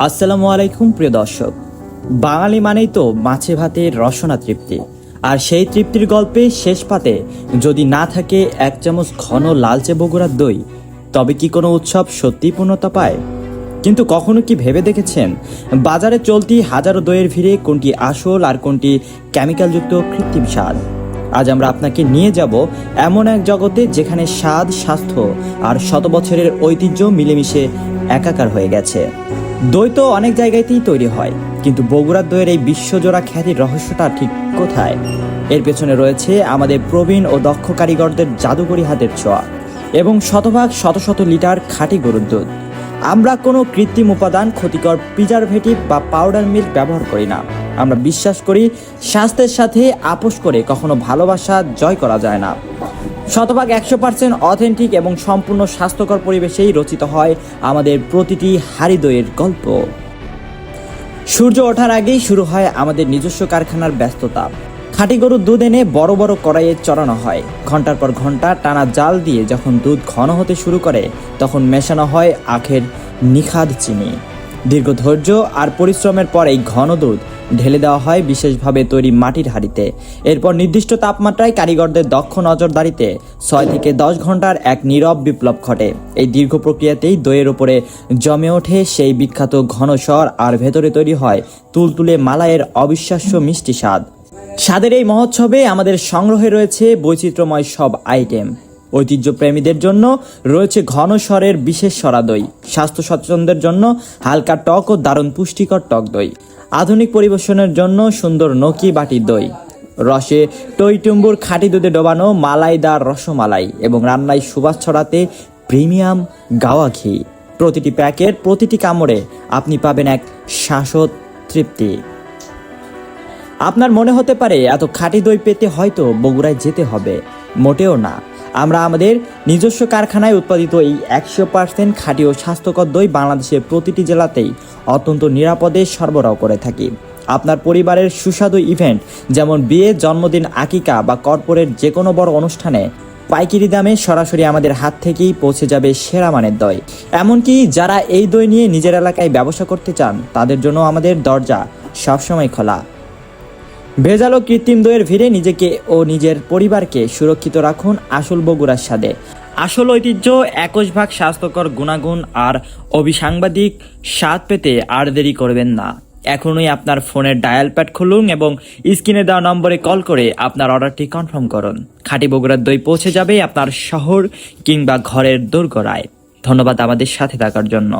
আসসালামু আলাইকুম প্রিয় দর্শক। বাঙালি মানেই তো মাছে ভাতের রসনা তৃপ্তি, আর সেই তৃপ্তির গল্পে শেষ পাতে যদি না থাকে এক চামচ ঘন লালচে বগুড়ার দই, তবে কি কোনো উৎসব সত্যিই পূর্ণতা পায়? কিন্তু কখনো কি ভেবে দেখেছেন বাজারে চলতি হাজারো দইয়ের ভিড়ে কোনটি আসল আর কোনটি কেমিক্যালযুক্ত কৃত্রিম স্বাদ? আজ আমরা আপনাকে নিয়ে যাব এমন এক জগতে যেখানে স্বাদ, স্বাস্থ্য আর শত বছরের ঐতিহ্য মিলেমিশে একাকার হয়ে গেছে। দই তো অনেক জায়গাতেই তৈরি হয়, কিন্তু বগুড়ার দইয়ের এই বিশ্বজোড়া খ্যাতির রহস্যটা ঠিক কোথায়? এর পেছনে রয়েছে আমাদের প্রবীণ ও দক্ষ কারিগরদের জাদুকরি হাতের ছোঁয়া এবং শতভাগ শত শত লিটার খাঁটি গরুর দুধ। আমরা কোনো কৃত্রিম উপাদান, ক্ষতিকর প্রিজারভেটিভ বা পাউডার মিল্ক ব্যবহার করি না। আমরা বিশ্বাস করি স্বাস্থ্যের সাথে আপোষ করে কখনো ভালোবাসা জয় করা যায় না। শতভাগ 100% অথেন্টিক এবং সম্পূর্ণ স্বাস্থ্যকর পরিবেশেই রচিত হয় আমাদের প্রতিটি হাড়ি দইয়ের গল্প। সূর্য ওঠার আগেই শুরু হয় আমাদের নিজস্ব কারখানার ব্যস্ততা। খাঁটি গরুর দুধ এনে বড় বড় কড়াইয়ে চড়ানো হয়। ঘন্টার পর ঘন্টা টানা জাল দিয়ে যখন দুধ ঘন হতে শুরু করে, তখন মেশানো হয় আখের নিখাদ চিনি। দীর্ঘ ধৈর্য আর পরিশ্রমের পর এই ঘন দুধ ঢেলে দেওয়া হয় বিশেষভাবে তৈরি মাটির হাঁড়িতে। এরপর নির্দিষ্ট তাপমাত্রায় কারিগরদের দক্ষ নজরদারিতে 6 থেকে 10 ঘন্টার এক নীরব বিপ্লব ঘটে। এই দীর্ঘ প্রক্রিয়াতেই দইয়ের ওপরে জমে ওঠে সেই বিখ্যাত ঘন স্বর, আর ভেতরে তৈরি হয় তুলতুলে মালাইয়ের অবিশ্বাস্য মিষ্টি স্বাদ। স্বাদের এই মহোৎসবে আমাদের সংগ্রহে রয়েছে বৈচিত্র্যময় সব আইটেম। ঐতিহ্যপ্রেমীদের জন্য রয়েছে ঘন স্বরের বিশেষ সরা দই, স্বাস্থ্য সচেতনদের জন্য হালকা টক ও দারুণ পুষ্টিকর টক দই, আধুনিক পরিবেশনের জন্য সুন্দর নকি বাটির দই, রসে টইটুম্বুর খাঁটি দুধে ডোবানো মালাইদার রসমালাই এবং রান্নায় সুবাস ছড়াতে প্রিমিয়াম গাওয়া ঘি। প্রতিটি প্যাকেট, প্রতিটি কামড়ে আপনি পাবেন এক শাশ্বত তৃপ্তি। আপনার মনে হতে পারে এত খাঁটি দই পেতে হয়তো বগুড়ায় যেতে হবে। মোটেও না। আমরা আমাদের নিজস্ব কারখানায় উৎপাদিত এই 100% খাঁটি ও স্বাস্থ্যকর দই বাংলাদেশের প্রতিটি জেলাতেই অত্যন্ত নিরাপদে সরবরাহ করে থাকি। আপনার পরিবারের সুস্বাদু ইভেন্ট যেমন বিয়ে, জন্মদিন, আকিকা বা কর্পোরেট যে কোনো বড় অনুষ্ঠানে পাইকারি দামে সরাসরি আমাদের হাত থেকেই পৌঁছে যাবে সেরা মানের দই। এমনকি যারা এই দই নিয়ে নিজের এলাকায় ব্যবসা করতে চান, তাদের জন্য আমাদের দরজা সবসময় খোলা। ভেজাল ও কৃত্রিম দইয়ের ভিড়ে নিজেকে ও নিজের পরিবারকে সুরক্ষিত রাখুন আসল বগুড়ার স্বাদে। আসল ঐতিহ্য, 21 ভাগ স্বাস্থ্যকর গুণাগুণ আর অবিসাংবাদিক স্বাদ পেতে আর দেরি করবেন না। এখনই আপনার ফোনের ডায়াল প্যাড খুলুন এবং স্ক্রিনে দেওয়া নম্বরে কল করে আপনার অর্ডারটি কনফার্ম করুন। খাঁটি বগুড়ার দই পৌঁছে যাবে আপনার শহর কিংবা ঘরের দোরগোড়ায়। ধন্যবাদ আমাদের সাথে থাকার জন্য।